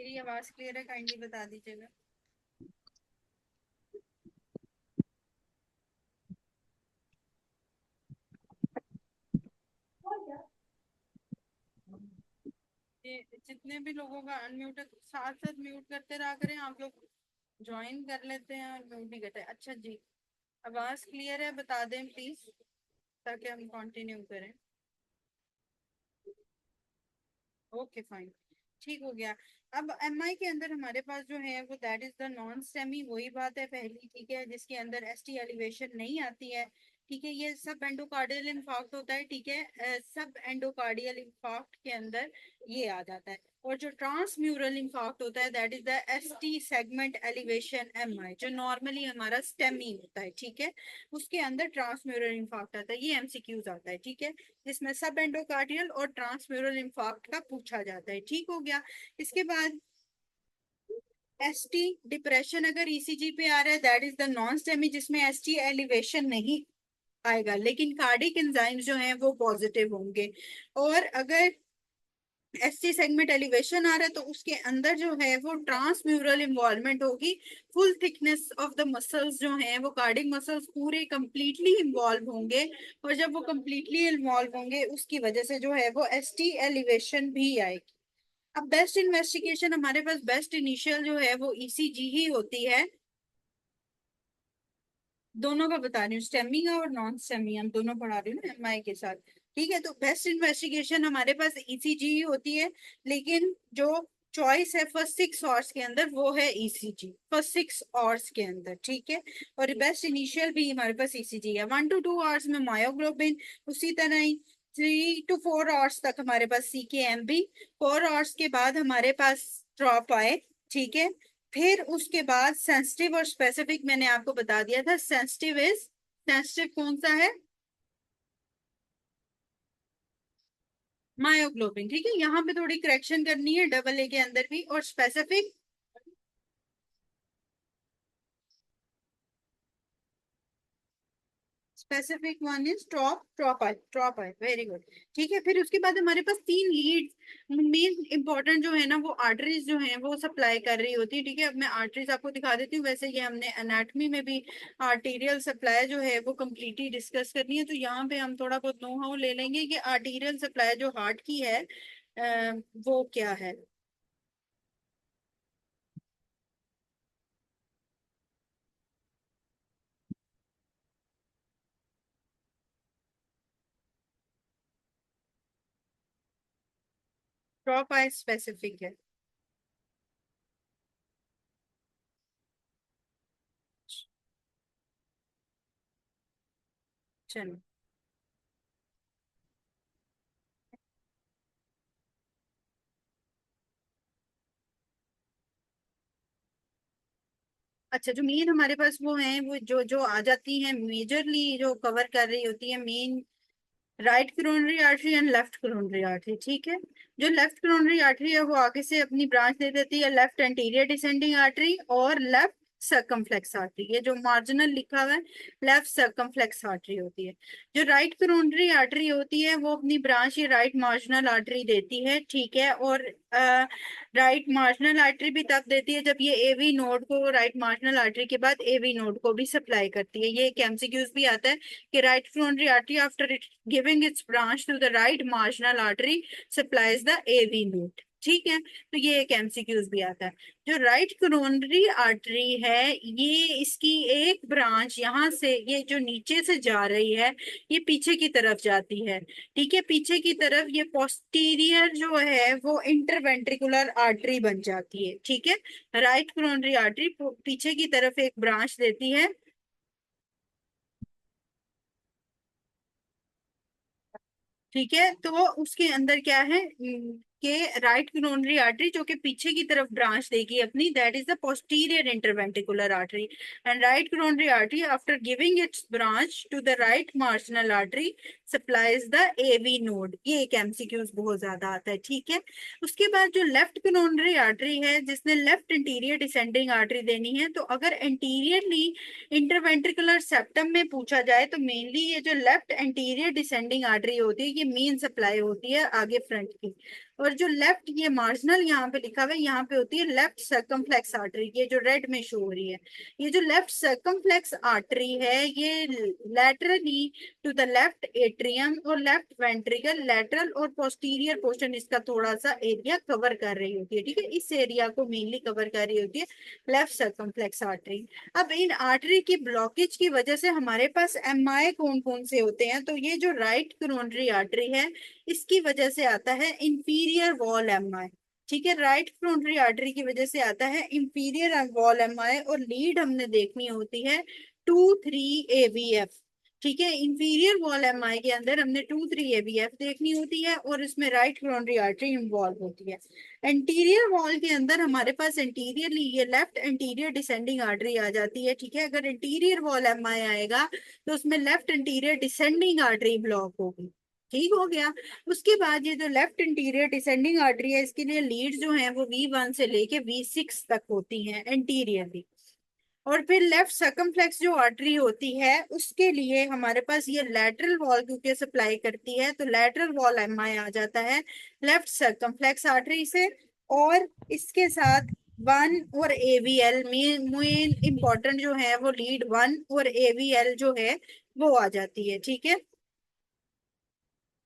मेरी आवाज क्लियर है? काइंडली बता दीजिएगा। ये जितने भी लोगों का अनम्यूट साथ साथ म्यूट करते रहा करें, आप लोग ज्वाइन कर लेते हैं और म्यूट नहीं करते। अच्छा जी, आवाज क्लियर है? बता दें प्लीज, ताकि हम कंटिन्यू करें। ओके फाइन, ठीक हो गया। अब एमआई के अंदर हमारे पास जो है वो that is the non STEMI, वही बात है पहली, ठीक है, जिसके अंदर एसटी एलिवेशन नहीं आती है। ठीक है, ये सब एंडोकार्डियल इंफाक्ट होता है। ठीक है, सब एंडोकार्डियल इंफाक्ट के अंदर ये आ जाता है। और जो ट्रांसम्यूरल इंफाक्ट होता है that is the ST segment elevation MI, जो नॉर्मली हमारा स्टेमी होता है। ठीक है, उसके अंदर ट्रांसम्यूरल इंफाक्ट आता है। ये एमसीक्यूज आता है। ठीक है, जिसमें सब एंडोकार्डियल और ट्रांसम्यूरल इंफाक्ट का पूछा जाता है। ठीक हो गया। इसके बाद एसटी डिप्रेशन अगर ईसीजी पे आ रहा है that is the non STEMI, जिसमें एसटी एलिवेशन नहीं आएगा, लेकिन कार्डिक एंजाइम्स जो हैं वो पॉजिटिव होंगे। और अगर एसटी सेगमेंट एलिवेशन आ रहा है तो उसके अंदर जो है वो ट्रांसम्यूरल इन्वॉल्वमेंट होगी। Full thickness of the muscles जो हैं वो कार्डिक मसल्स पूरे कंप्लीटली इन्वॉल्व होंगे। और जब वो कंप्लीटली इन्वॉल्व होंगे उसकी वजह से जो है वो एसटी एलिवेशन भी आएगी। अब बेस्ट इन्वेस्टिगेशन हमारे पास बेस्ट इनिशियल जो है वो ईसीजी ही होती है। दोनों का बता रही हूँ, स्टेमी का और नॉन स्टेमी, हम दोनों पढ़ा रही हूँ ना एमआई के साथ। ठीक है, तो बेस्ट इन्वेस्टिगेशन हमारे पास ईसीजी ही होती है। लेकिन जो चॉइस है फर्स्ट 6 आवर्स के अंदर वो है ईसीजी, फर्स्ट 6 आवर्स के अंदर। ठीक है, और बेस्ट इनिशियल भी हमारे पास ईसीजी है। 1 to 2 आवर्स में मायोग्लोबिन, उसी तरह ही 3 to 4 आवर्स तक हमारे पास सीकेएम भी। 4 आवर्स के बाद हमारे पास ड्रॉप आए। ठीक है, फिर उसके बाद सेंसिटिव और स्पेसिफिक मैंने आपको बता दिया था। सेंसिटिव कौन सा है? मायोग्लोबिन। ठीक है, यहाँ पे थोड़ी करेक्शन करनी है, डबल ए के अंदर भी। और specific, specific one is trophy very good. ठीक है, फिर उसके बाद हमारे पास 3 लीड मेन इंपॉर्टेंट जो है ना वो आर्टरीज जो है वो सप्लाई कर रही होती है। ठीक है, अब मैं आर्टरीज आपको दिखा देती हूँ। वैसे ये हमने एनाटॉमी में भी आर्टीरियल सप्लाई जो है वो कम्प्लीटली डिस्कस करनी है, तो यहाँ पे हम थोड़ा बहुत नो हाउ ले लेंगे कि आर्टीरियल सप्लाई जो हार्ट की है वो क्या है। ट्रॉप आई स्पेसिफिक है। चलो, अच्छा, जो मेन हमारे पास वो है वो जो जो आ जाती है मेजरली जो कवर कर रही होती है main, right coronary artery and left coronary artery. ठीक है, जो लेफ्ट करोनरी आर्टरी है वो आगे से अपनी ब्रांच दे देती है लेफ्ट एंटीरियर डिसेंडिंग आर्टरी और लेफ्ट सर्कमफ्लेक्स आर्टरी। ये जो मार्जिनल लिखा हुआ है लेफ्ट सर्कमफ्लेक्स आर्टरी होती है। जो राइट करोनरी आर्टरी होती है वो अपनी ब्रांच ये राइट मार्जिनल आर्टरी देती है। ठीक है, और राइट मार्जिनल आर्टरी भी तब देती है जब ये एवी नोड को, राइट मार्जिनल आर्टरी के बाद एवी नोड को भी सप्लाई करती है। ये एक एमसीक्यूज भी आता है कि right coronary artery after it giving its branch to the right marginal artery supplies the AV node। ठीक है, तो ये एक एमसीक्यूज भी आता है। जो राइट coronary artery है ये इसकी एक ब्रांच यहाँ से, ये जो नीचे से जा रही है ये पीछे की तरफ जाती है। ठीक है, पीछे की तरफ ये पोस्टीरियर जो है वो इंटरवेंट्रिकुलर आर्टरी बन जाती है। ठीक है, राइट coronary artery पीछे की तरफ एक ब्रांच देती है। ठीक है, तो उसके अंदर क्या है कि राइट कोरोनरी आर्टरी जो कि पीछे की तरफ ब्रांच देगी अपनी, that is the posterior interventricular artery. And right coronary artery after giving its branch to the right marginal artery supplies the AV node. ये एक एमसीक्यूज बहुत ज्यादा आता है। ठीक है, उसके बाद जो लेफ्ट कोरोनरी आर्टरी है जिसने लेफ्ट इंटीरियर डिसेंडिंग आर्टरी देनी है, तो अगर इंटीरियरली इंटरवेंट्रिकुलर सेप्टम में पूछा जाए तो मेनली ये जो लेफ्ट एंटीरियर डिसेंडिंग आर्टरी होती है ये मेन सप्लाई होती है आगे फ्रंट की। और जो लेफ्ट ये मार्जिनल यहाँ पे लिखा हुआ है, यहाँ पे होती है लेफ्ट सर्कमफ्लेक्स आर्टरी, ये जो रेड में शो हो रही है। ये जो लेफ्ट सर्कमफ्लेक्स आर्टरी है ये laterally to the left atrium और लेफ्ट वेंट्रिकल लैटरल और पोस्टीरियर पोर्शन इसका थोड़ा सा एरिया कवर कर रही होती है, ठीक है, इस एरिया को मेनली कवर कर रही होती है लेफ्ट सर्कमफ्लेक्स आर्टरी। अब इन आर्टरी की ब्लॉकेज की वजह से हमारे पास एमआई कौन कौन से होते हैं, तो ये जो राइट कोरोनरी आर्टरी है इसकी वजह से आता है इंफीरियर वॉल एमआई, ठीक है, राइट कोरोनरी आर्टरी की वजह से आता है इंफीरियर वॉल एमआई, और लीड हमने देखनी होती है 2-3 AVF, ठीक है, इंफीरियर वॉल एमआई के अंदर हमने 2-3 AVF देखनी होती है और इसमें राइट कोरोनरी आर्टरी इन्वॉल्व होती है। एंटीरियर वॉल के अंदर हमारे पास एंटीरियरली ये लेफ्ट एंटीरियर डिसेंडिंग आर्टरी आ जाती है, ठीक है, अगर एंटीरियर वॉल एमआई आएगा तो उसमें left anterior descending artery block होगी, ठीक हो गया। उसके बाद ये जो लेफ्ट इंटीरियर डिसेंडिंग आर्टरी है इसके लिए लीड जो है वो V1 से लेके V6 तक होती हैं एंटीरियरली। और फिर लेफ्ट सर्कमफ्लेक्स जो आर्टरी होती है उसके लिए हमारे पास ये लैटरल वॉल क्योंकि सप्लाई करती है तो लैटरल वॉल एमआई आ जाता है लेफ्ट सर्कमफ्लेक्स आर्टरी से। और इसके साथ 1 और AVL मेन मेन इंपॉर्टेंट जो है वो लीड 1 और AVL जो है वो आ जाती है, ठीक है,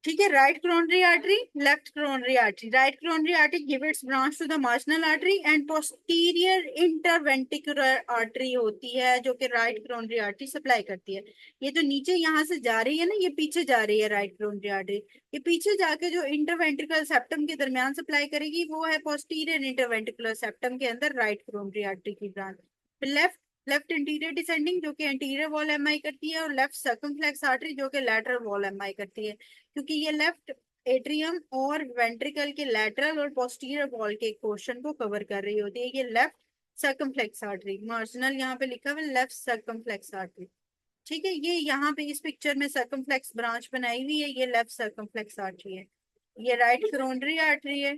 ठीक है। Right coronary artery, left coronary artery, right coronary artery give its branch to the marginal artery and posterior interventricular artery होती है जो कि राइट कोरोनरी आर्टरी सप्लाई करती है। ये जो नीचे यहाँ से जा रही है ना ये पीछे जा रही है राइट कोरोनरी आर्टरी, ये पीछे जाके जो इंटरवेंट्रिकुलर सेप्टम के दरमियान सप्लाई करेगी वो है पोस्टीरियर इंटरवेंट्रिकुलर सेप्टम के अंदर राइट कोरोनरी आर्टरी की branch. Left left interior descending जो कि एंटीरियर वॉल एमआई करती है और लेफ्ट सर्कमफ्लेक्स आर्टरी जो कि लैटरल वॉल एमआई करती है, क्योंकि ये लेफ्ट एट्रियम और वेंट्रिकल के लैटरल और पोस्टीरियर वॉल के एक पोर्शन को कवर कर रही होती है। ये लेफ्ट सर्कमफ्लेक्स आर्टरी, मार्जिनल यहाँ पे लिखा हुआ है लेफ्ट सर्कमफ्लेक्स आर्टरी, ठीक है। ये यहाँ पे इस पिक्चर में सर्कमफ्लेक्स ब्रांच बनाई हुई है, ये लेफ्ट सर्कमफ्लेक्स आर्टरी है, ये राइट कोरोनरी आर्टरी है,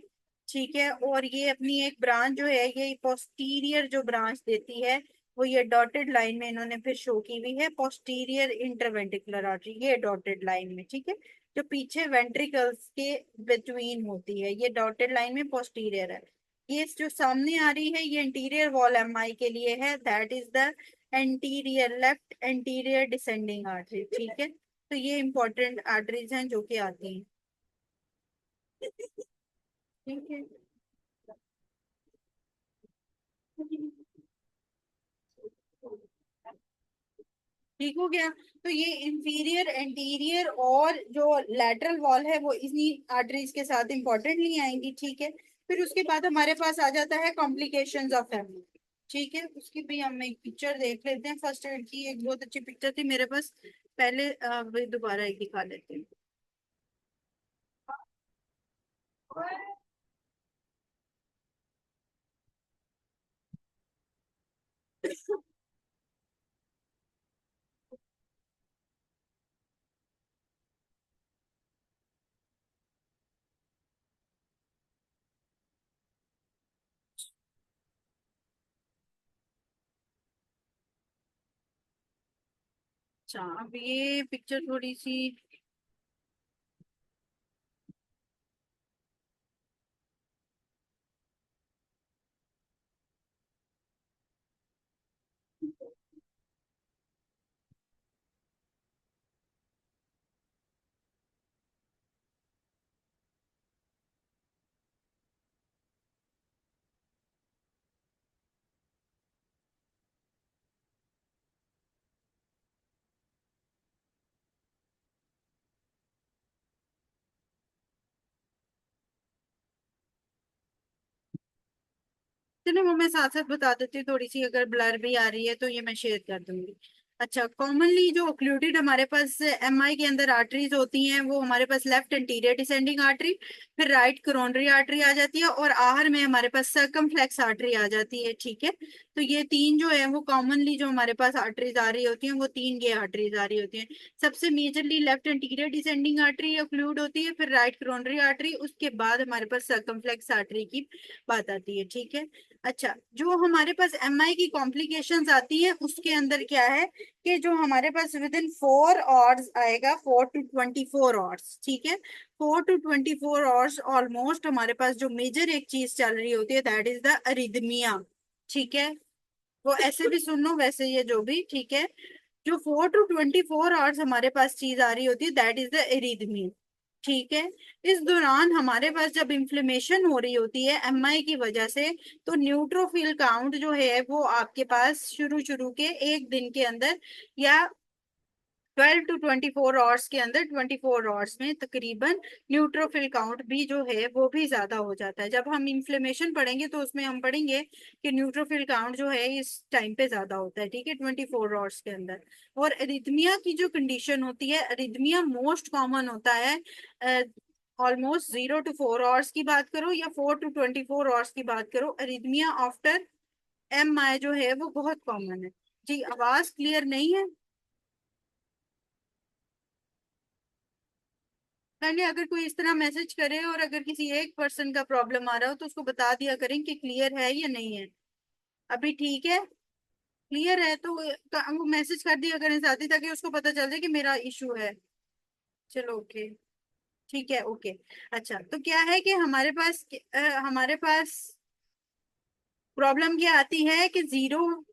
ठीक है। और ये अपनी एक ब्रांच जो है ये पोस्टीरियर जो ब्रांच देती है वो ये डॉटेड लाइन में इन्होंने फिर शो की हुई है पोस्टीरियर इंटरवेंट्रिकुलर आर्टरी, ये डॉटेड लाइन में, ठीक है, जो पीछे वेंट्रिकल्स के बिटवीन होती है ये डॉटेड लाइन में पोस्टीरियर है। ये जो सामने आ रही है ये इंटीरियर वॉल एमआई के लिए है, that is the anterior left anterior descending artery, ठीक है। तो ये इंपॉर्टेंट आर्टरीज हैं जो कि आती हैं, ठीक है। ठीक हो गया। तो ये इंफीरियर एंटीरियर और जो लैटरल वॉल है वो इन्हीं आर्टरीज के साथ इंपॉर्टेंटली आएंगी, ठीक है। फिर उसके बाद हमारे पास आ जाता है कॉम्प्लिकेशंस ऑफ हेमोरेज, ठीक है, उसकी भी हम एक पिक्चर देख लेते हैं। फर्स्ट एड की एक बहुत अच्छी पिक्चर थी मेरे पास पहले, वही दोबारा एक दिखा लेते हैं। अच्छा अब ये पिक्चर थोड़ी सी, चलो वो मैं साथ साथ बता देती हूँ, थोड़ी सी अगर ब्लर भी आ रही है तो ये मैं शेयर कर दूंगी। अच्छा कॉमनली जो ओक्लूडेड हमारे पास एमआई के अंदर आर्टरीज होती हैं वो हमारे पास लेफ्ट एंटीरियर डिसेंडिंग आर्टरी, फिर राइट कोरोनरी आर्टरी आ जाती है और आहर में हमारे पास सर्कमफ्लेक्स आर्टरी आ जाती है, ठीक है। तो ये तीन जो है वो कॉमनली जो हमारे पास आर्टरीज आ रही होती हैं वो तीन ये आर्टरीज आ रही होती हैं। सबसे majorly left anterior descending artery occlude होती है, फिर राइट कोरोनरी आर्टरी, उसके बाद हमारे पास सर्कमफ्लेक्स आर्टरी की बात आती है, ठीक है। अच्छा जो हमारे पास एमआई की कॉम्प्लिकेशंस आती हैं उसके अंदर क्या है कि जो हमारे पास विद इन 4 आवर्स आएगा, 4 to 24 आवर्स, ठीक है। 4 to 24 आवर्स ऑलमोस्ट हमारे पास जो मेजर एक चीज चल रही होती है दैट इज द अरिदमिया, ठीक है। वो ऐसे भी सुन लो, वैसे ये जो भी, ठीक है। जो 4 to 24 आवर्स हमारे पास चीज आ रही होती है दैट इज द एरिथमिया, ठीक है। इस दौरान हमारे पास जब इन्फ्लेमेशन हो रही होती है एमआई की वजह से, तो न्यूट्रोफिल काउंट जो है वो आपके पास शुरू शुरू के एक दिन के अंदर या 12 to 24 आवर्स के अंदर, 24 आवर्स में तकरीबन न्यूट्रोफिल काउंट भी जो है वो भी ज्यादा हो जाता है। जब हम इन्फ्लेमेशन पढ़ेंगे तो उसमें हम पढ़ेंगे कि न्यूट्रोफिल काउंट जो है इस टाइम पे ज्यादा होता है, ठीक है, 24 आवर्स के अंदर। और अरिथमिया की जो कंडीशन होती है, अरिथमिया मोस्ट कॉमन होता है ऑलमोस्ट 0 to 4 आवर्स की बात करो या 4 to 24 आवर्स की बात करो, अरिथमिया आफ्टर एम आई जो है वो बहुत कॉमन है। जी आवाज क्लियर नहीं है? पहले अगर कोई इस तरह मैसेज करे और अगर किसी एक पर्सन का प्रॉब्लम आ रहा हो तो उसको बता दिया करें कि क्लियर है या नहीं है। अभी ठीक है? क्लियर है तो वो मैसेज कर दिया करें साथ ही, ताकि उसको पता चल जाए कि मेरा इशू है। चलो ओके, ठीक है, ओके। अच्छा, तो क्या है कि हमारे पास प्रॉब्लम क्या आती है कि 0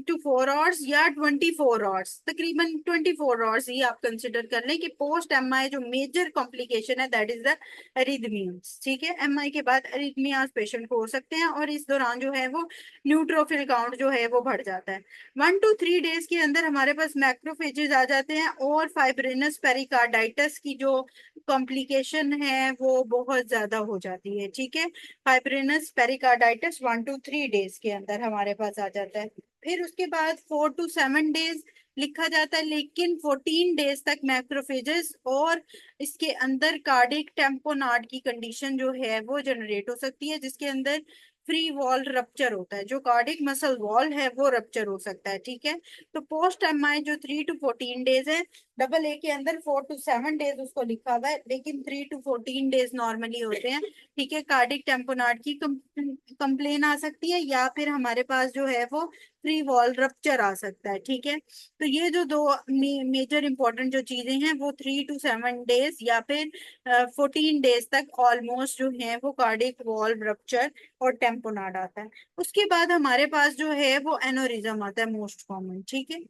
to 4 आवर्स या 24 आवर्स, तकरीबन 24 आवर्स ही आप कंसिडर कर लें कि पोस्ट एमआई जो मेजर कॉम्प्लिकेशन है दैट इज द अरिथमियास, ठीक है। एमआई के बाद अरिथमियास पेशेंट को हो सकते हैं और इस दौरान जो है वो न्यूट्रोफिल काउंट जो है वो बढ़ जाता है। 1 to 3 डेज के अंदर हमारे पास मैक्रोफेजेस आ जाते हैं और फाइब्रिनस पेरिकार्डाइटिस की जो कॉम्प्लिकेशन है वो बहुत ज्यादा हो जाती है, ठीक है। फाइब्रिनस पेरिकार्डाइटिस 1 to 3 डेज के अंदर हमारे पास आ जाता है। फिर उसके बाद 4 to 7 डेज लिखा जाता है, लेकिन 14 डेज तक मैक्रोफेजेस और इसके अंदर कार्डिक टेम्पोनाड की कंडीशन जो है वो जनरेट हो सकती है, जिसके अंदर फ्री वॉल रप्चर होता है, जो कार्डिक मसल वॉल है वो रप्चर हो सकता है, ठीक है। तो पोस्ट एमआई जो 3 to 14 डेज है, डबल ए के अंदर 4 to 7 डेज उसको लिखा हुआ है, लेकिन 3 to 14 डेज नॉर्मली होते हैं, ठीक है। कार्डिक टेम्पोनाड की कंप्लेन आ सकती है या फिर हमारे पास जो है वो फ्री वॉल रप्चर आ सकता है, ठीक है। तो ये जो दो मेजर इंपॉर्टेंट जो चीजें हैं वो 3 to 7 डेज या फिर 14 डेज तक ऑलमोस्ट जो है वो कार्डिक वॉल रप्चर और टेम्पोनाड आता है। उसके बाद हमारे पास जो है वो एनोरिज्म आता है मोस्ट कॉमन, ठीक है।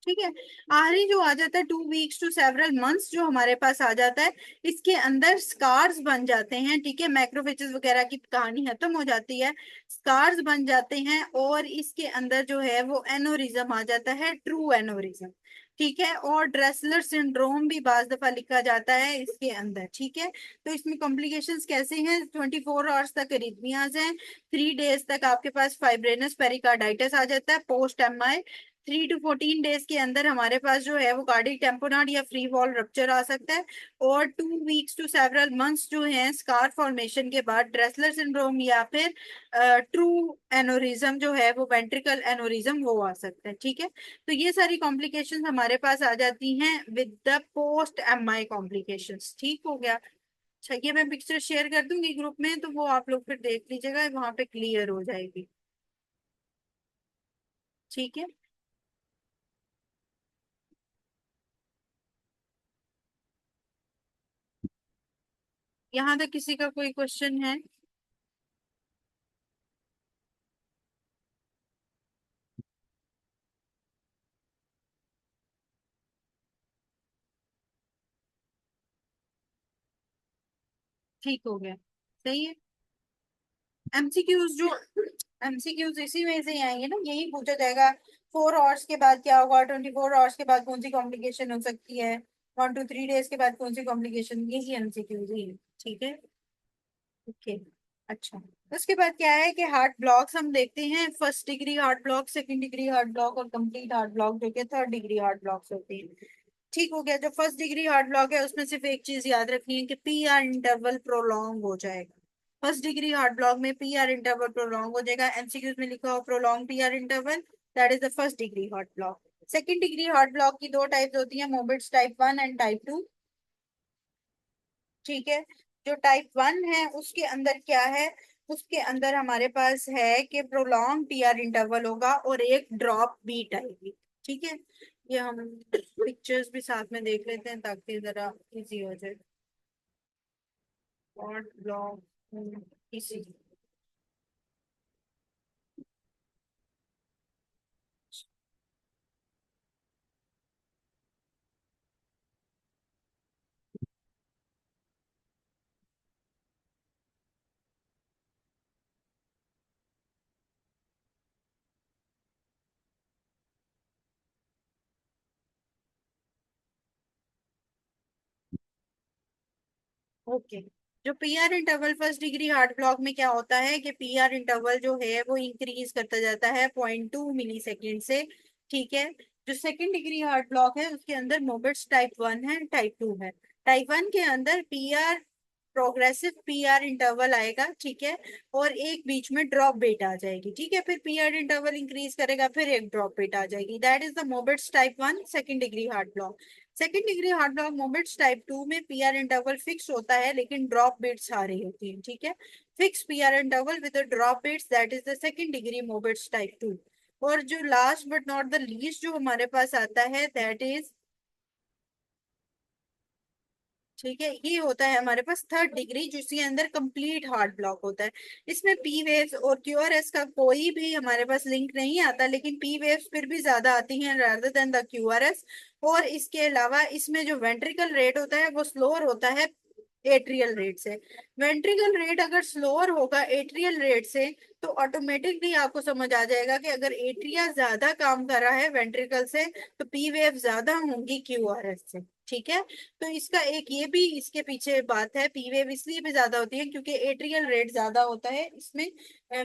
ठीक है। आखिरी जो आ जाता है 2 weeks to several months जो हमारे पास आ जाता है, इसके अंदर स्कार्स बन जाते हैं, ठीक है। मैक्रोफेजेस वगैरह की कहानी खत्म हो जाती है, स्कार्स बन जाते हैं और इसके अंदर जो है वो एनोरिज्म आ जाता है, ट्रू एनोरिज्म, ठीक है। और ड्रेसलर सिंड्रोम भी बाज दफा लिखा जाता है इसके अंदर, ठीक है। तो इसमें कॉम्प्लिकेशंस कैसे हैं? 24 आवर्स तक अरिथमियाज हैं, 3 डेज तक आपके पास फाइब्रेनस पेरिकार्डाइटिस आ जाता है पोस्ट एमआई, 3 to 14 डेज के अंदर हमारे पास जो है वो कार्डिक टेम्पोनाड या फ्री वॉल रप्चर आ सकता है, और 2 weeks to several months जो है स्कार फॉर्मेशन के बाद ड्रेसलर सिंड्रोम या फिर ट्रू एनोरिज्म जो है वो वेंट्रिकल एनोरिज्म वो आ सकता है, ठीक है। तो ये सारी कॉम्प्लिकेशंस हमारे पास आ जाती हैं with the post MI complications, ठीक हो गया। अच्छा, ये मैं पिक्चर शेयर कर दूंगी ग्रुप में, तो वो आप लोग फिर देख लीजिएगा, वहां पे क्लियर हो जाएगी, ठीक है। यहाँ तक किसी का कोई क्वेश्चन है? ठीक हो गया, सही है। एमसीक्यूज जो एमसीक्यूज इसी में से ही आएंगे ना, यही पूछा जाएगा 4 आवर्स के बाद क्या होगा, 24 आवर्स के बाद कौन सी कॉम्प्लिकेशन हो सकती है, 1 to 3 डेज के बाद कौन सी कॉम्प्लिकेशन, यही एमसीक्यूज ही है, ठीक है। ओके। अच्छा, उसके बाद क्या है कि हार्ट ब्लॉक्स हम देखते हैं, first degree heart block, second degree heart block और कंप्लीट हार्ट ब्लॉक जो कि थर्ड डिग्री हार्ट ब्लॉक्स होते हैं। ठीक हो गया। जो फर्स्ट डिग्री हार्ट ब्लॉक है उसमें सिर्फ एक चीज याद रखनी है कि पी आर इंटरवल प्रोलॉन्ग हो जाएगा। फर्स्ट डिग्री हार्ट ब्लॉक में पी आर इंटरवल प्रोलॉन्ग हो जाएगा, एमसीक्यूज में लिखा हो prolong P R interval, that is the first degree heart block. Second degree heart block की दो टाइप्स होती है, मोबिट्स टाइप 1 एंड टाइप 2, ठीक है। जो टाइप 1 है उसके अंदर क्या है, उसके अंदर हमारे पास है कि प्रोलॉन्ग पीआर इंटरवल होगा और एक ड्रॉप बीट आएगी। ठीक है, ये हम पिक्चर्स भी साथ में देख लेते हैं ताकि जरा इजी हो जाए। और ब्लॉक इसी। ओके, जो PR interval first degree heart block में क्या होता है कि पीआर इंटरवल जो है वो इंक्रीज करता जाता है 0.2 मिली सेकेंड से। ठीक है, जो सेकंड डिग्री हार्ट ब्लॉक है उसके अंदर मोबिट्स टाइप 1 है, टाइप 2 है। टाइप 1 के अंदर पीआर प्रोग्रेसिव पीआर इंटरवल आएगा। ठीक है, और एक बीच में ड्रॉप बेट आ जाएगी। ठीक है, फिर पीआर इंटरवल इंक्रीज करेगा, फिर एक ड्रॉप बेट आ जाएगी। That is the Mobitz type 1 second degree heart block. Second degree heart block moments type 2 में पीआर इंटरवल फिक्स होता है लेकिन ड्रॉप बीट्स आ रही होती है। ठीक है, fix PR interval with drop beats, that is the second degree moments type 2। और जो last but not the least जो हमारे पास आता है दैट इज, ठीक है, ये होता है हमारे पास थर्ड डिग्री जिसके अंदर कंप्लीट हार्ट ब्लॉक होता है। इसमें पी वेव्स और क्यूआरएस का कोई भी हमारे पास लिंक नहीं आता, लेकिन पी वेव्स फिर भी ज्यादा आती हैं रादर देन द क्यूआरएस। और इसके अलावा इसमें जो वेंट्रिकल रेट होता है वो स्लोअर होता है एट्रियल रेट से। वेंट्रिकल रेट अगर स्लोअर होगा एट्रियल रेट से तो ऑटोमेटिकली आपको समझ आ जाएगा कि अगर एट्रिया ज्यादा काम कर रहा है वेंट्रिकल से तो पी वेव ज्यादा होंगी क्यूआरएस से। ठीक है, तो इसका एक ये भी इसके पीछे बात है, पी वेव इसलिए भी ज्यादा होती है क्योंकि एट्रियल रेट ज्यादा होता है इसमें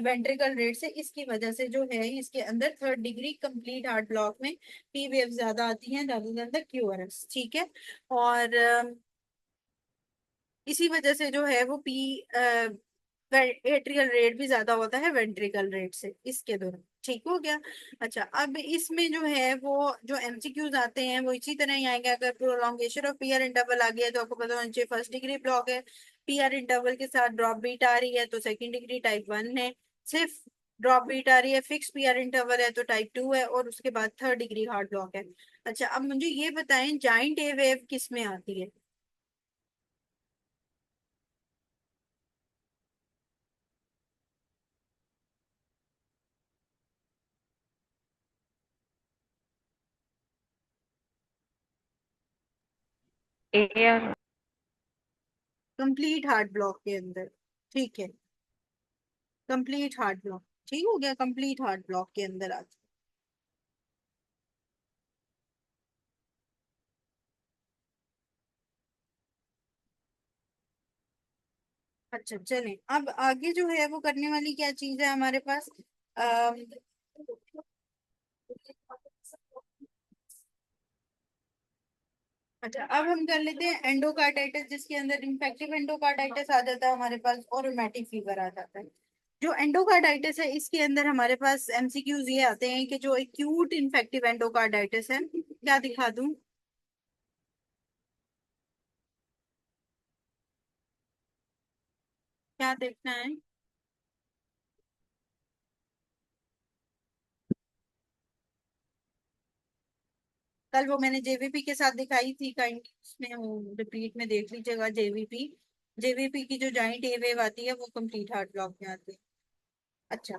वेंट्रिकल रेट से। इसकी वजह से जो है इसके अंदर third degree complete heart block में पी वेव ज्यादा आती है rather than the QRS। ठीक है, और इसी वजह से जो है वो पी एट्रियल रेट भी ज्यादा होता है वेंट्रिकल रेट से इसके दौरान। ठीक हो गया। अच्छा, अब इसमें जो है वो जो एमसीक्यूज आते हैं वो इसी तरह ही आएंगे। अगर प्रोलॉन्गेशन ऑफ पीआर इंटरवल आ गया तो आपको पता होना चाहिए फर्स्ट डिग्री ब्लॉक है। पीआर इंटरवल के साथ ड्रॉप बीट आ रही है तो सेकंड डिग्री टाइप 1 है। सिर्फ ड्रॉप बीट आ रही है, फिक्स पीआर इंटरवल है तो टाइप 2 है, और उसके बाद थर्ड डिग्री हार्ट ब्लॉक है। अच्छा, अब मुझे ये बताएं जाइंट ए वेव किस में आती है। एयर। कंप्लीट हार्ट ब्लॉक के अंदर। ठीक है, कंप्लीट हार्ट ब्लॉक। ठीक हो गया, कंप्लीट हार्ट ब्लॉक के अंदर आ जाओ। अच्छा चलें, अब आगे जो है वो करने वाली क्या चीज है हमारे पास। अम, अच्छा, अब हम कर लेते हैं एंडोकार्डाइटिस जिसके अंदर इन्फेक्टिव एंडोकार्डाइटिस आ जाता है हमारे पास और रूमेटिक फीवर आ जाता है। जो एंडोकार्डाइटिस है इसके अंदर हमारे पास एमसीक्यूज ये आते हैं कि जो एक्यूट इन्फेक्टिव एंडोकार्डाइटिस है, क्या दिखा दूं, क्या देखना है। कल वो मैंने जेवीपी के साथ दिखाई थी काइंड, उसमें वो रिपीट में देख लीजिएगा जेवीपी। जेवीपी की जो जॉइंट ए वेव आती है वो कंप्लीट हार्ट ब्लॉक में आती है। अच्छा,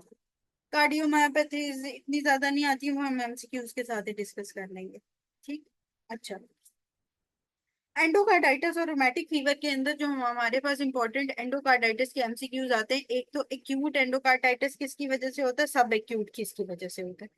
कार्डियोमायोपैथी इतनी ज्यादा नहीं आती, वो हम एमसीक्यूज के साथ ही डिस्कस कर लेंगे। ठीक। अच्छा, एंडोकार्डाइटिस और रोमेटिक फीवर के अंदर जो हमारे पास इंपॉर्टेंट एंडोकार्डाइटिस के एमसीक्यूज आते हैं, एक तो एक्यूट एंडोकार्डाइटिस किसकी वजह से होता है, सब एक्यूट किसकी वजह से होता है।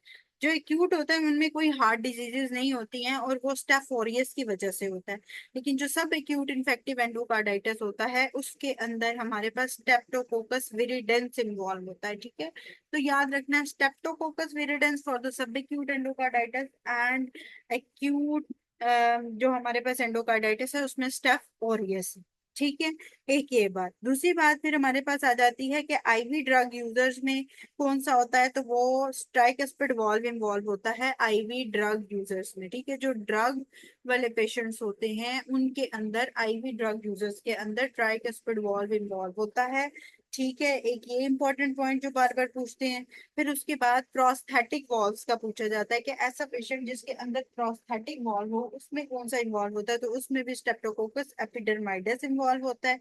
जो एक्यूट होता है उनमें कोई हार्ट डिजीजेस नहीं होती हैं और वो स्टेफ ऑरियस की वजह से होता है। लेकिन जो सब एक्यूट इन्फेक्टिव एंडोकार्डाइटिस होता है उसके अंदर हमारे पास स्टेप्टोकोकस विरिडेंस इन्वॉल्व होता है। ठीक है, तो याद रखना है streptococcus viridans for the sub acute endocarditis and acute जो हमारे पास एंडोकार्डाइटिस है उसमें स्टेफ ओरियस है। ठीक है, एक ये बात। दूसरी बात फिर हमारे पास आ जाती है कि आईवी ड्रग यूजर्स में कौन सा होता है, तो वो ट्राइकस्पिड वॉल्व इन्वॉल्व होता है आईवी ड्रग यूजर्स में। ठीक है, जो ड्रग वाले पेशेंट्स होते हैं उनके अंदर, आईवी ड्रग यूजर्स के अंदर ट्राइकस्पिड वॉल्व इन्वॉल्व होता है। ठीक है, एक ये इंपॉर्टेंट पॉइंट जो बार बार पूछते हैं। फिर उसके बाद प्रोस्थेटिक वॉल्व्स का पूछा जाता है कि ऐसा पेशेंट जिसके अंदर प्रोस्थेटिक वॉल्व हो उसमें कौन सा इन्वॉल्व होता है, तो उसमें भी स्ट्रेप्टोकोकस एपिडर्माइडस इन्वॉल्व होता है।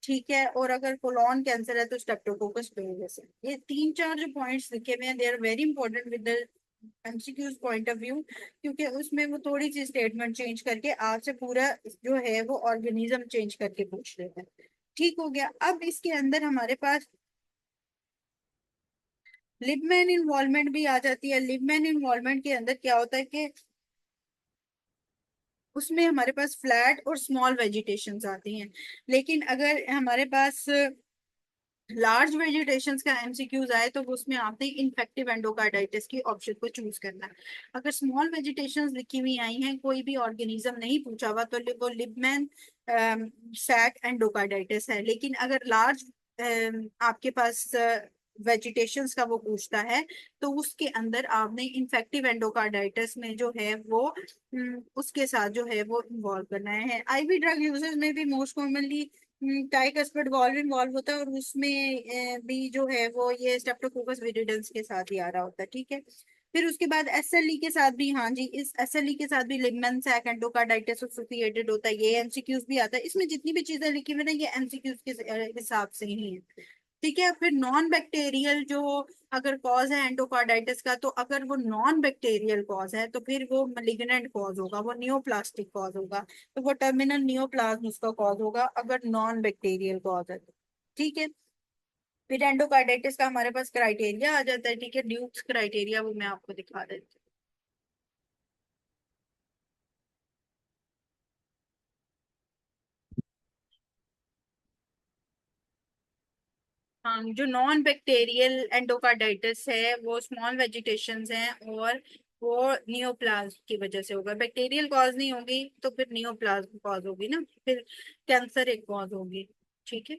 ठीक है, और अगर कोलोन कैंसर है तो स्ट्रेप्टोकोकस प्योरियस है। ये तीन चार जो पॉइंट्स लिखे हुए हैं they are very important with the MCQs point of view, क्योंकि उसमें वो थोड़ी सी स्टेटमेंट चेंज करके आपसे पूरा जो है वो ऑर्गेनिज्म चेंज करके पूछ लेते हैं। ठीक हो गया। अब इसके अंदर हमारे पास लिबमैन इन्वॉल्वमेंट भी आ जाती है। लिबमैन इन्वॉल्वमेंट के अंदर क्या होता है कि उसमें हमारे पास फ्लैट और स्मॉल वेजिटेशंस आती हैं। लेकिन अगर हमारे पास लार्ज वेजिटेशंस का एमसीक्यूज आए तो वो उसमें आते हैं इन्फेक्टिव एंडोकार्डाइटिस की ऑप्शन को चूज करना है। अगर स्मॉल वेजिटेशंस लिखी हुई आई हैं, कोई भी ऑर्गेनिज्म नहीं पूछा हुआ, तो वो लिबमैन सैक एंडोकार्डाइटिस है। लेकिन अगर लार्ज आपके पास वेजिटेशंस का वो पूछता है, तो उसके अंदर आपने इन्फेक्टिव एंडोकार्डाइटिस में जो है वो उसके साथ जो है वो इन्वॉल्व करना है। आईवी ड्रग यूजेस में भी मोस्ट कॉमनली टाइकस्पर्ट वॉल्व इन्वॉल्व होता है, और उसमें भी जो है वो ये स्ट्रेप्टोकोकस विरिडेंस के साथ ही आ रहा होता है। ठीक है, फिर उसके बाद एसएलई के साथ भी, हाँ जी, इस एसएलई के साथ भी लिगमेंट सैक एंडोकार्डाइटिस एसोसिएटेड होता है, ये एमसीक्यूज भी आता है। इसमें जितनी भी चीजें लिखी हुई है ना, ये एमसीक्यूज के हिसाब से ही है। ठीक है, फिर नॉन बैक्टीरियल जो अगर कॉज है एंडोकार्डाइटिस का, तो अगर वो नॉन बैक्टीरियल कॉज है तो फिर वो मलिग्नेंट कॉज होगा, वो नियोप्लास्टिक कॉज होगा। तो वो टर्मिनल नियोप्लाज्म उसका कॉज होगा अगर नॉन बैक्टीरियल कॉज है तो। ठीक है, फिर एंडोकार्डाइटिस का हमारे पास क्राइटेरिया आ जाता है। ठीक है, ड्यूक्स क्राइटेरिया वो मैं आपको दिखा देती हूँ। हाँ, जो नॉन बैक्टीरियल एंडोकार्डाइटिस है वो स्मॉल वेजिटेशंस हैं, और वो नियोप्लाज्म की वजह से होगा। बैक्टीरियल कॉज नहीं होगी तो फिर नियोप्लाज्म कॉज होगी ना, फिर कैंसर एक कॉज होगी। ठीक है।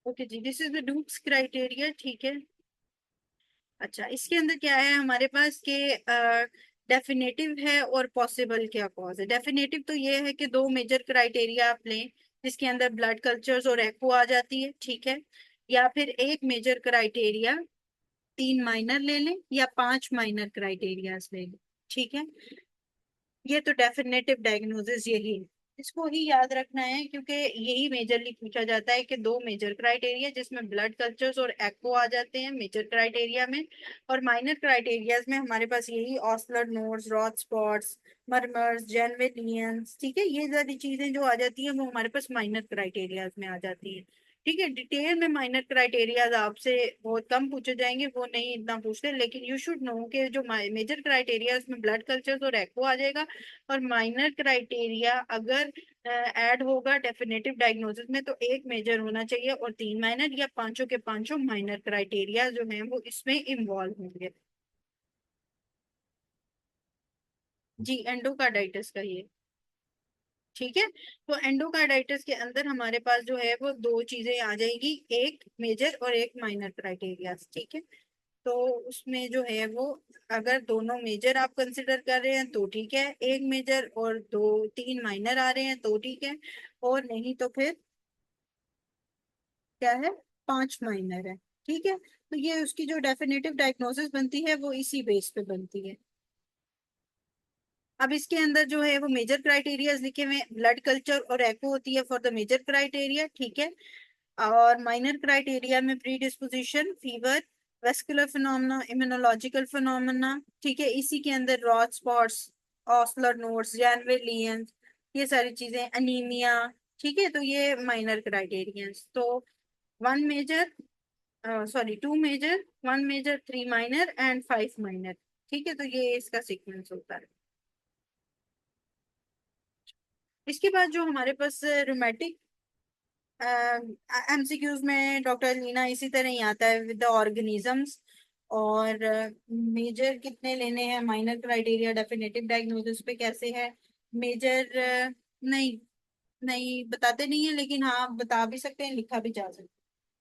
ओके जी, this is the Duke's criteria. ठीक है। अच्छा, इसके अंदर क्या है हमारे पास के डेफिनेटिव है और पॉसिबल क्या कॉज है। डेफिनेटिव तो ये है कि दो मेजर क्राइटेरिया आप लें जिसके अंदर ब्लड कल्चर्स और एको आ जाती है। ठीक है, या फिर एक मेजर क्राइटेरिया, तीन माइनर ले लें, या पांच माइनर क्राइटेरियाज ले लें। ठीक है, ये तो डेफिनेटिव डायग्नोसिस यही है। इसको ही याद रखना है क्योंकि यही मेजरली पूछा जाता है कि दो मेजर क्राइटेरिया जिसमें ब्लड कल्चर्स और एको आ जाते हैं मेजर क्राइटेरिया में, और माइनर क्राइटेरियाज में हमारे पास यही ऑस्लर नोड्स, रॉड स्पॉट्स, मरमर्स, जेनवेलियंस। ठीक है, ये सारी चीजें जो आ जाती हैं वो हमारे पास माइनर क्राइटेरियाज में आ जाती है। ठीक है, डिटेल में माइनर क्राइटेरियाज आपसे बहुत कम पूछे जाएंगे, वो नहीं इतना पूछते, लेकिन यू शुड नो कि जो मेजर क्राइटेरिया उसमें ब्लड कल्चर्स और एको आ जाएगा। और माइनर क्राइटेरिया अगर ऐड होगा डेफिनेटिव डायग्नोसिस में तो एक मेजर होना चाहिए और तीन माइनर, या पांचों के पांचों माइनर क्राइटेरिया जो हैं वो इसमें इन्वॉल्व होंगे। जी, एंडोकार्डाइटिस का ही है। ठीक है, तो एंडोकार्डाइटिस के अंदर हमारे पास जो है वो दो चीजें आ जाएगी, एक मेजर और एक माइनर क्राइटेरिया। ठीक है, तो उसमें जो है वो अगर दोनों मेजर आप कंसिडर कर रहे हैं तो ठीक है, एक मेजर और दो तीन माइनर आ रहे हैं तो ठीक है, और नहीं तो फिर क्या है, पांच माइनर है। ठीक है, तो ये उसकी जो डेफिनेटिव डायग्नोसिस बनती है वो इसी बेस पे बनती है। अब इसके अंदर जो है वो मेजर क्राइटेरियाज लिखे हुए हैं, ब्लड कल्चर और एको होती है फॉर द मेजर क्राइटेरिया। ठीक है, और माइनर क्राइटेरिया में pre disposition, fever, vascular phenomena, immunological phenomena. ठीक है, इसी के अंदर Roth spots, Osler nodes, Janeway lesions, ये सारी चीजें, अनीमिया। ठीक है, तो ये माइनर क्राइटेरिया। तो one major, sorry two major, one major, three minor and five minor. ठीक है, तो ये इसका सीक्वेंस होता है। इसके बाद जो हमारे पास रोमेटिक एमसीक्यूज में डॉक्टर लीना इसी तरह ही आता है विद द ऑर्गेनिजम्स। और मेजर कितने लेने हैं, माइनर क्राइटेरिया डेफिनेटिव डायग्नोसिस पे कैसे है, मेजर नहीं, नहीं बताते नहीं है, लेकिन हाँ बता भी सकते हैं, लिखा भी जा सकता है।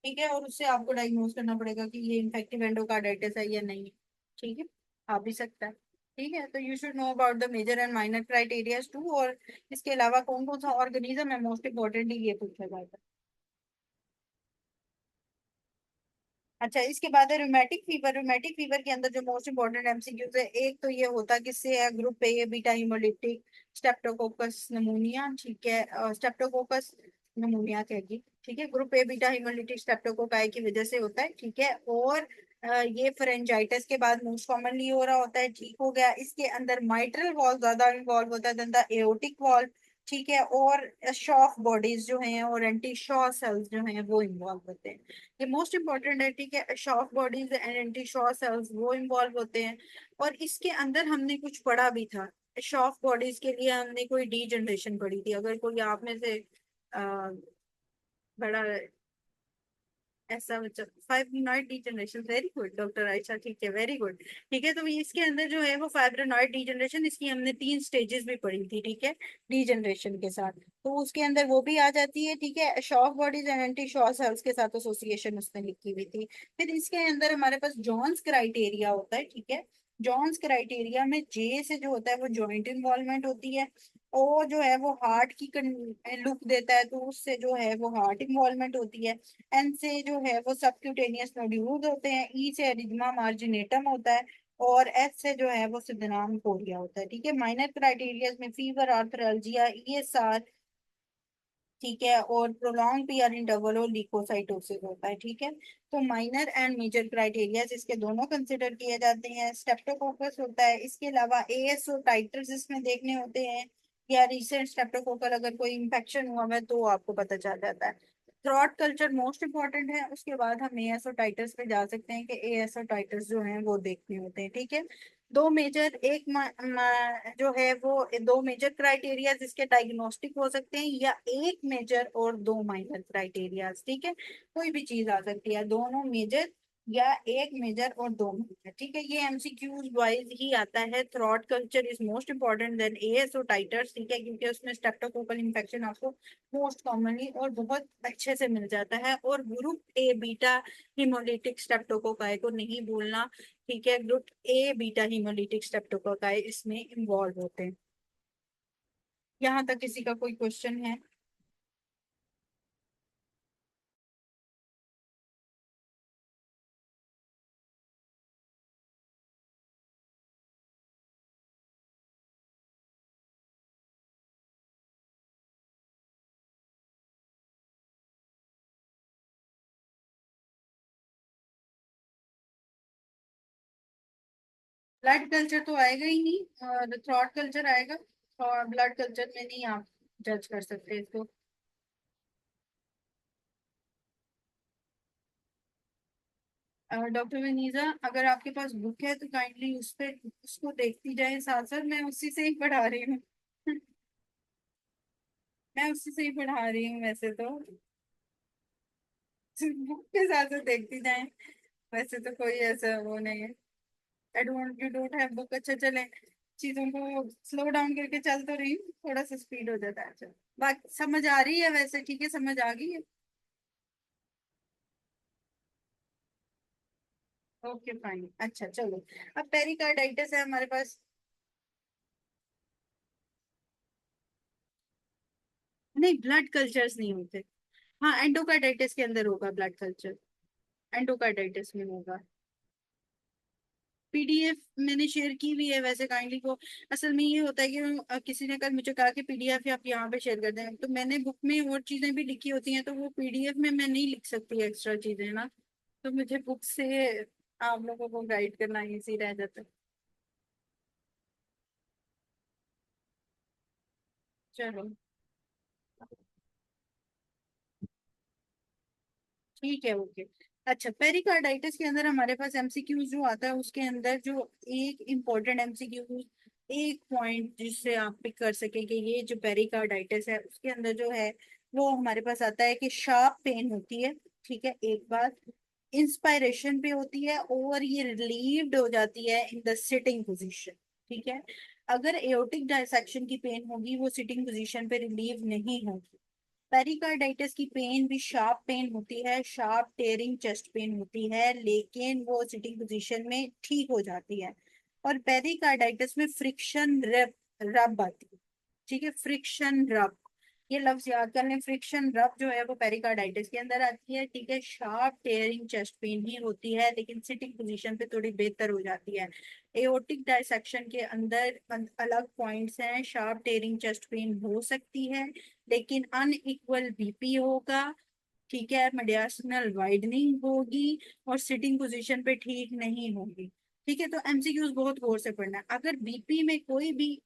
ठीक है, और उससे आपको डायग्नोज करना पड़ेगा कि ये इन्फेक्टिव एंडोकार्डाइटिस है या नहीं। ठीक है, आ भी सकता है। ठीक है, तो you should know about the major and minor criterias too, और इसके अलावा कौन कौन सा ऑर्गेनिज्म है, मोस्ट इम्पोर्टेंटली ये पूछा जाता है। अच्छा, इसके बाद है रूमेटिक फीवर। रूमेटिक फीवर के अंदर जो मोस्ट इंपॉर्टेंट एमसीक्यूज है, एक तो ये होता है किससे है, group A beta haemolytic streptococcus नमूनिया। ठीक है, स्टेप्टोकोकस नमूनिया कहेगी। ठीक है, group A beta haemolytic streptococci की वजह से होता है। ठीक है, और ये फेरेंजाइटिस के बाद मोस्ट कॉमनली हो रहा होता है। ठीक हो गया, इसके अंदर माइट्रल वॉल्व ज्यादा इन्वॉल्व होता है देन द एओटिक वॉल्व। ठीक है, और शॉफ बॉडीज जो हैं और एंटी शॉ सेल्स जो हैं वो इन्वॉल्व होते हैं। ये मोस्ट इंपॉर्टेंट है। ठीक है, Aschoff bodies and Anitschkow cells वो इन्वॉल्व होते हैं। और इसके अंदर हमने कुछ पढ़ा भी था, शॉक बॉडीज के लिए हमने कोई डी जनरेशन पढ़ी थी, अगर कोई आप में से बड़ा ऐसा बच्चा, 5 degeneration, very good doctor Ayesha, ठीक है, वेरी गुड। ठीक है, तो इसके अंदर जो है वो फाइब्रोनॉइड डिजनरेशन, इसकी हमने 3 स्टेजेस भी पढ़ी थी। ठीक है, डिजनरेशन के साथ, तो उसके अंदर वो भी आ जाती है। ठीक है, Aschoff bodies and Anitschkow cells के साथ एसोसिएशन उसने लिखी हुई थी। फिर इसके अंदर हमारे पास जॉन्स क्राइटेरिया होता है। ठीक है, जॉन्स क्राइटेरिया में जे से जो होता है वो जॉइंट इन्वॉल्वमेंट होती है। ओ जो है वो हार्ट की लुक देता है, तो उससे जो है वो हार्ट इन्वॉल्वमेंट होती है। एन से जो है वो सबक्यूटेनियस नोड्यूल्स होते हैं। ई से एरिथमा मार्जिनेटम होता है। और एस से जो है वो सिडनाम कोरिया होता है। ठीक है, माइनर क्राइटेरिया में फीवर, आर्थरालजिया, ईएसआर। ठीक है, और प्रोलॉन्ग पीआर इंटरवल और लीकोसाइटोसिस होता है। ठीक है, तो माइनर एंड मेजर क्राइटेरिया इसके दोनों कंसिडर किए जाते हैं। स्टेप्टोकोकस होता है, इसके अलावा एएसओ टाइटर्स इसमें देखने होते हैं, या रिसेंट स्टेप्टोकोकल अगर कोई इन्फेक्शन हुआ है तो आपको पता चल जाता है। थ्रॉट कल्चर मोस्ट इंपॉर्टेंट है, उसके बाद हम एएसओ टाइटर्स पे जा सकते हैं कि एएसओ टाइटर्स जो हैं वो देखने होते हैं। ठीक है, दो मेजर जो है वो दो मेजर क्राइटेरिया जिसके डायग्नोस्टिक हो सकते हैं, या एक मेजर और दो माइनर क्राइटेरियाज। ठीक है, कोई भी चीज आ सकती है, दोनों मेजर या एक मेजर और दो माइनर। ठीक है, ये एमसीक्यूज वाइज ही आता है। Throat culture is most important than ASO titres. ठीक है, क्योंकि उसमें स्ट्रेप्टोकोकल इन्फेक्शन आपको मोस्ट कॉमनली और बहुत अच्छे से मिल जाता है। और group A beta haemolytic streptococci को नहीं भूलना। ठीक है, group A beta haemolytic streptococci इसमें इन्वॉल्व होते हैं। यहाँ तक किसी का कोई क्वेश्चन है? ब्लड कल्चर तो आएगा ही नहीं, और थ्रॉट कल्चर आएगा, और ब्लड कल्चर में नहीं आप जज कर सकते इसको। डॉक्टर वनीजा, अगर आपके पास बुक है तो काइंडली उस पे उसको देखती जाए, साथ साथ मैं उसी से ही पढ़ा रही हूँ। मैं उसी से ही पढ़ा रही हूँ वैसे तो। बुक के साथ साथ देखती जाए, वैसे तो कोई ऐसा वो नहीं है। I don't, you don't have book, अच्छा चले, चीजों को स्लो डाउन करके चल तो रही हूँ, थोड़ा सा स्पीड हो जाता है। अच्छा, बात समझ आ रही है वैसे? ठीक है, समझ आ गई है। ओके फाइन, अच्छा चलो। अब पेरिकार्डाइटिस है हमारे पास। नहीं, ब्लड कल्चर्स नहीं होते। हाँ, एंडोकार्डाइटिस के अंदर होगा ब्लड कल्चर, एंडोकार्डाइटिस में होगा। पीडीएफ मैंने शेयर की हुई है वैसे, काइंडली को। असल में ये होता है कि किसी ने कल मुझे कहा कि पीडीएफ आप यहाँ पे शेयर कर दें, तो मैंने बुक में और चीजें भी लिखी होती हैं, तो वो पीडीएफ में मैं नहीं लिख सकती एक्स्ट्रा चीजें ना, तो मुझे बुक से आप लोगों को गाइड करना इजी रह जाता है। चलो, ठीक है, ओके। अच्छा, पेरिकार्डाइटिस के अंदर हमारे पास एमसीक्यू जो आता है, उसके अंदर जो एक इम्पोर्टेंट एमसीक्यू, एक पॉइंट जिससे आप पिक कर सके कि ये जो पेरिकार्डाइटिस है उसके अंदर जो है वो हमारे पास आता है कि शार्प पेन होती है। ठीक है, एक बात, इंस्पायरेशन पे होती है, और ये रिलीव्ड हो जाती है इन द सिटिंग पोजीशन। ठीक है। अगर एओर्टिक डायसेक्शन की पेन होगी वो सिटिंग पोजीशन पे रिलीव नहीं होगी। पेरिकार्डाइटिस की पेन भी शार्प पेन होती है, शार्प टेयरिंग चेस्ट पेन होती है, लेकिन वो सिटिंग पोजीशन में ठीक हो जाती है। और पेरिकार्डाइटिस में फ्रिक्शन रब रब आती है। ठीक है, फ्रिक्शन रब, ये लफ्ज याद कर लें। फ्रिक्शन रब जो है वो पेरिकार्डाइटिस के अंदर आती है। ठीक है, शार्प टेयरिंग चेस्ट पेन ही होती है, लेकिन सिटिंग पोजीशन पे थोड़ी बेहतर हो जाती है। एओर्टिक डायसेक्शन के अंदर अलग पॉइंट्स हैं, शार्प टेयरिंग चेस्ट पेन हो सकती है, लेकिन अनइक्वल बीपी होगा। ठीक है, मीडियास्टिनल वाइडनिंग होगी, और सिटिंग पोजीशन पे ठीक नहीं होगी। ठीक है, तो एमसीक्यूज बहुत गौर से पढ़ना है। अगर बीपी में कोई भी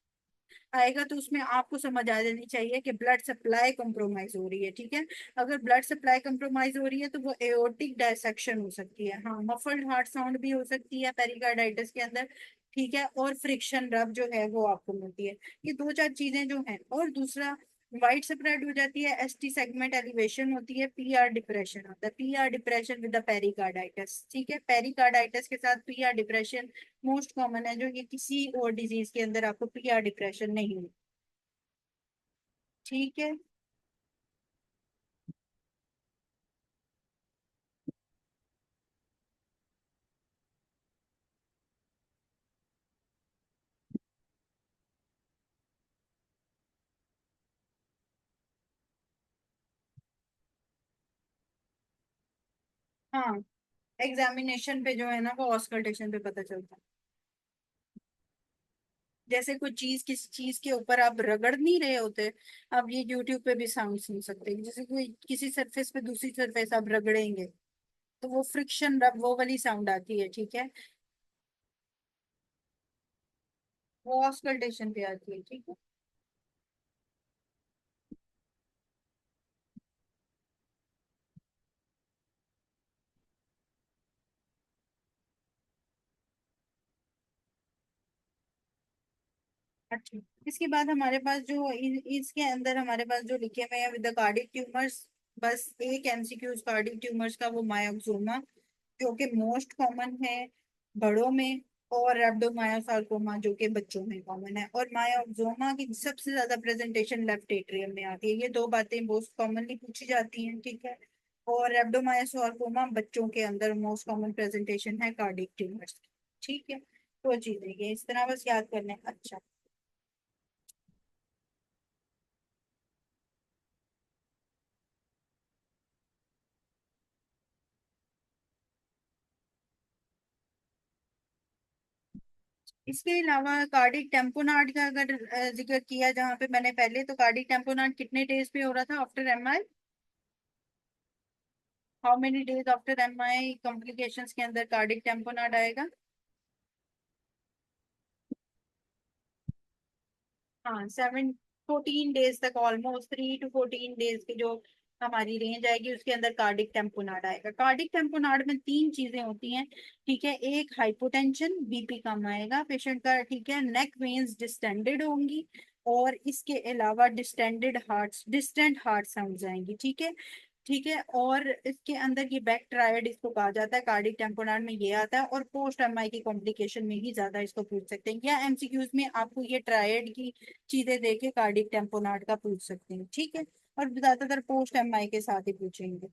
आएगा तो उसमें आपको समझ आ जानी चाहिए कि ब्लड सप्लाई कंप्रोमाइज हो रही है। ठीक है, अगर ब्लड सप्लाई कंप्रोमाइज हो रही है तो वो एओर्टिक डायसेक्शन हो सकती है। हाँ, मफल्ड हार्ट साउंड भी हो सकती है पेरिकार्डाइटिस के अंदर। ठीक है, और फ्रिक्शन रब जो है वो आपको मिलती है। ये दो चार चीजें जो हैं। और दूसरा, वाइड स्प्रेड हो जाती है, एसटी सेगमेंट एलिवेशन होती है, पीआर डिप्रेशन होता है, PR depression with the pericarditis. ठीक है, पेरिकार्डाइटिस के साथ पीआर डिप्रेशन मोस्ट कॉमन है, जो ये किसी और डिजीज के अंदर आपको पीआर डिप्रेशन नहीं होता। ठीक है। हाँ, एग्जामिनेशन पे जो है ना वो ऑस्कल्टेशन पे पता चलता है। जैसे कोई चीज किसी चीज के ऊपर आप रगड़ नहीं रहे होते, आप ये यूट्यूब पे भी साउंड सुन सकते हैं। जैसे कोई किसी सरफेस पे दूसरी सरफेस आप रगड़ेंगे तो वो फ्रिक्शन रब वो वाली साउंड आती है। ठीक है, वो ऑस्कल्टेशन पे आती है। ठीक है। अच्छा, इसके बाद हमारे पास जो इसके अंदर हमारे पास जो लिखे हुए हैं विद द कार्डिक ट्यूमर्स, बस एक एमसीक्यूज कार्डिक ट्यूमर्स का, वो मायोक्सोमा जो कि मोस्ट कॉमन है बड़ों में, और रेब्डोमायोसार्कोमा जो कि बच्चों में कॉमन है। और मायोक्सोमा की सबसे ज्यादा प्रेजेंटेशन लेफ्ट एट्रियम में आती है। ये दो बातें मोस्ट कॉमनली पूछी जाती हैं। ठीक है, और रेब्डोमायोसार्कोमा बच्चों के अंदर मोस्ट कॉमन प्रेजेंटेशन है कार्डिक ट्यूमर्स की। ठीक है, तो चीजें ये इस तरह बस याद करना है। अच्छा, इसके अलावा कार्डिक टेम्पोनार्ड का अगर जिक्र किया जहाँ पे मैंने पहले, तो कार्डिक टेम्पोनार्ड कितने डेज पे हो रहा था after MI? How many days after MI complications के अंदर कार्डिक टेम्पोनार्ड आएगा? हाँ, 7-14 डेज तक, ऑलमोस्ट 3 to 14 डेज की जो हमारी रेंज आएगी उसके अंदर कार्डिक टेम्पोनार्ड आएगा। कार्डिक टेम्पोनार्ड में तीन चीजें होती हैं। ठीक है, एक हाइपोटेंशन, बीपी कम आएगा पेशेंट का। ठीक है, नेक वेन्स डिस्टेंडेड होंगी, और इसके अलावा डिस्टेंट हार्ट साउंड्स आएंगी। ठीक है। ठीक है, और इसके अंदर ये बैक ट्रायड इसको कहा जाता है, कार्डिक टेम्पोनार्ड में ये आता है। और पोस्ट एमआई की कॉम्प्लिकेशन में ही ज्यादा इसको पूछ सकते हैं, या एमसीक्यूज में आपको ये ट्रायड की चीजें देके कार्डिक टेम्पोनार्ड का पूछ सकते हैं। ठीक है, और ज्यादातर पोस्ट एमआई के साथ ही पूछेंगे।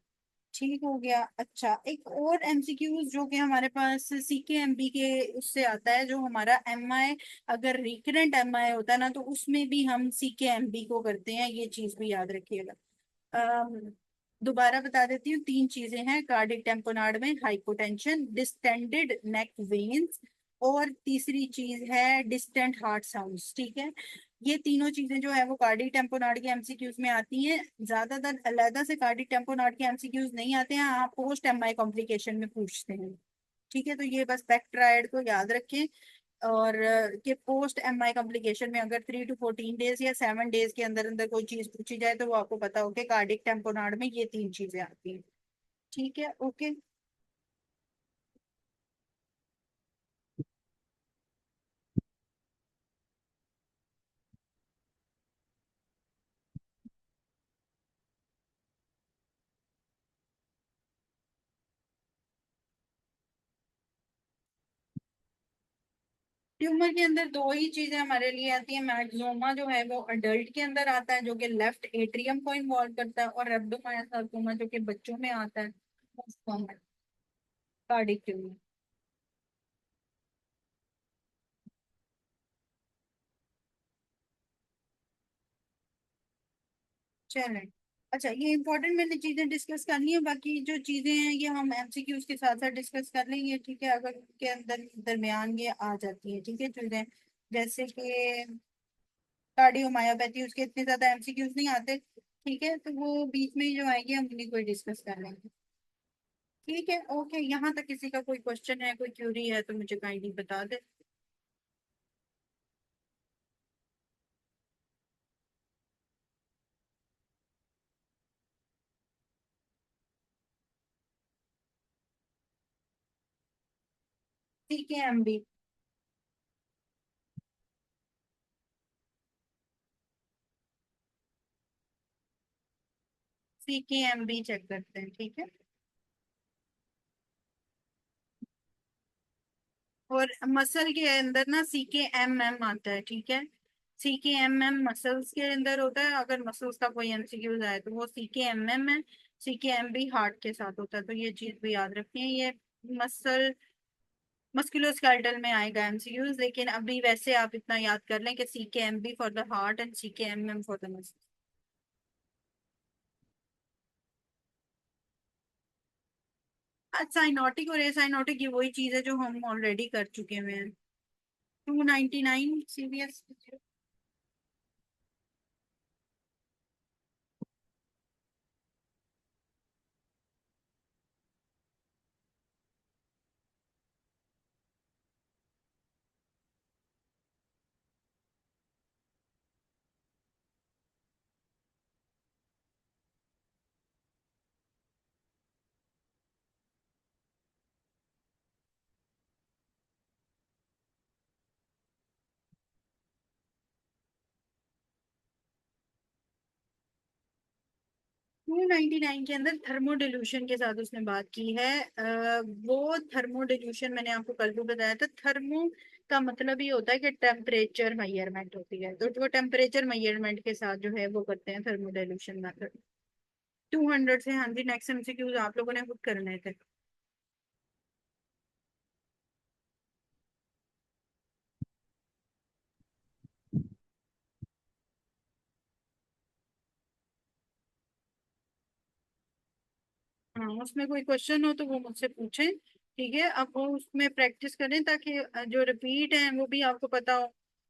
ठीक हो गया। अच्छा, एक और एमसीक्यूज जो कि हमारे पास सीकेएमबी के उससे आता है, जो हमारा एमआई अगर रिकरेंट एमआई होता है ना तो उसमें भी हम सीकेएमबी को करते हैं, ये चीज भी याद रखिएगा। अम, दोबारा बता देती हूँ, तीन चीजें हैं कार्डिक टेम्पोनार्ड में: हाइपोटेंशन, डिस्टेंडेड नेक वेन्स, और तीसरी चीज है डिस्टेंट हार्ट साउंड्स। ठीक है, ये तीनों चीजें जो है वो कार्डिक टेम्पोनार्ड के एमसीक्यूज में आती हैं। ज्यादातर अलग से कार्डिक टेम्पोनार्ड के एमसीक्यूज नहीं आते हैं, आप पोस्ट एमआई कॉम्प्लिकेशन में पूछते हैं। ठीक है, तो ये बस बैक ट्रायड को याद रखें। और कि पोस्ट एमआई कॉम्प्लिकेशन में अगर 3 to 14 डेज या 7 डेज के अंदर अंदर कोई चीज पूछी जाए तो वो आपको पता हो कि कार्डिक टेम्पोनार्ड में ये तीन चीजें आती हैं। ठीक है, ओके। ट्यूमर के अंदर दो ही चीजें हमारे लिए आती है। मैक्सिलोमा जो है वो अडल्ट के अंदर आता है, जो कि लेफ्ट एट्रियम को इन्वॉल्व करता है, और रेब्डोमायोसार्कोमा जो कि बच्चों में आता है, कार्डिक ट्यूमर। चलें। अच्छा, ये इंपॉर्टेंट मैंने चीजें डिस्कस करनी है, बाकी जो चीजें हैं ये हम एमसीक्यूज के साथ साथ डिस्कस कर लेंगे, ठीक है। अगर के अंदर दरमियान ये आ जाती है, ठीक है, चीजें जैसे कि कार्डियोमायोपैथी, उसके इतने ज्यादा एमसीक्यूज नहीं आते, ठीक है, तो वो बीच में ही जो आएंगे हम उन्हीं को डिस्कस कर लेंगे। ठीक है, ओके। यहाँ तक किसी का कोई क्वेश्चन है, कोई क्यूरी है, तो मुझे काइंडली बता दे। ठीक है, एमबी। ठीक है, एमबी चेक करते हैं, ठीक है। और मसल के अंदर ना CKMM आता है, ठीक है। CKMM मसल्स के अंदर होता है, अगर मसल्स का कोई एमसीक्यूज आए तो वो CKMM है। CKMB हार्ट के साथ होता है, तो ये चीज भी याद रखनी है। ये मसल मस्कुलोस्केलेटल में आएगा एमसीक्यूज, लेकिन अभी वैसे आप इतना याद कर लें कि CKMB for the heart and CKMM for the muscle. Cyanotic और एसाइनोटिक ये वही चीज है जो हम ऑलरेडी कर चुके हुए हैं। 299 CVS। 299 के अंदर थर्मोडिल्यूशन के साथ उसने बात की है। वो थर्मोडिल्यूशन मैंने आपको कल भी बताया था। थर्मो का मतलब ही होता है कि टेम्परेचर मेजरमेंट होती है, तो वो टेम्परेचर मेजरमेंट के साथ जो है वो करते हैं थर्मोडिल्यूशन मेथड। 200 से, हाँ जी। नेक्स्ट एमसीक्यूज आप लोगों ने खुद करने थे। हाँ, उसमें कोई क्वेश्चन हो तो वो मुझसे पूछें, ठीक है। अब वो उसमें प्रैक्टिस करें ताकि जो रिपीट है वो भी आपको पता हो।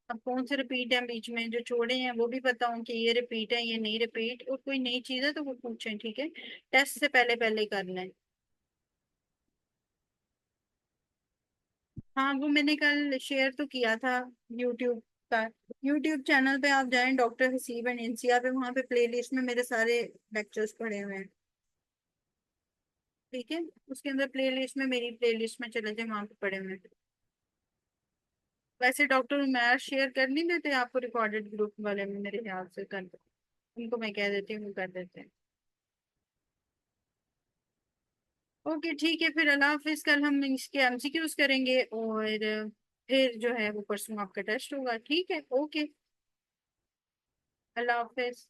अब कौन से रिपीट है बीच में जो छोड़े हैं वो भी पता हो कि ये रिपीट है, ये नहीं रिपीट, और कोई नई चीज है तो वो पूछें, ठीक है। टेस्ट से पहले पहले कर लें। हाँ, वो मैंने कल शेयर तो किया था, यूट्यूब का। यूट्यूब चैनल पे आप जाएं, डॉक्टर हसीब एंड इंसिया पे, वहाँ पे प्लेलिस्ट में मेरे सारे लेक्चर्स पड़े हुए हैं, ठीक है। उसके अंदर प्लेलिस्ट में, मेरी प्लेलिस्ट में चले जाए, वहाँ पे पड़े हुए हैं। वैसे डॉक्टर उमैर शेयर कर नहीं देते आपको रिकॉर्डेड ग्रुप वाले में, मेरे ख्याल से कर। उनको मैं कह देती हूँ, वो कर देते हैं। ओके, ठीक है, फिर अल्लाह हाफिज। कल हम इसके एमसीक्यूज करेंगे, और फिर जो है वो परसों आपका टेस्ट होगा, ठीक है। ओके, अल्लाह हाफिज।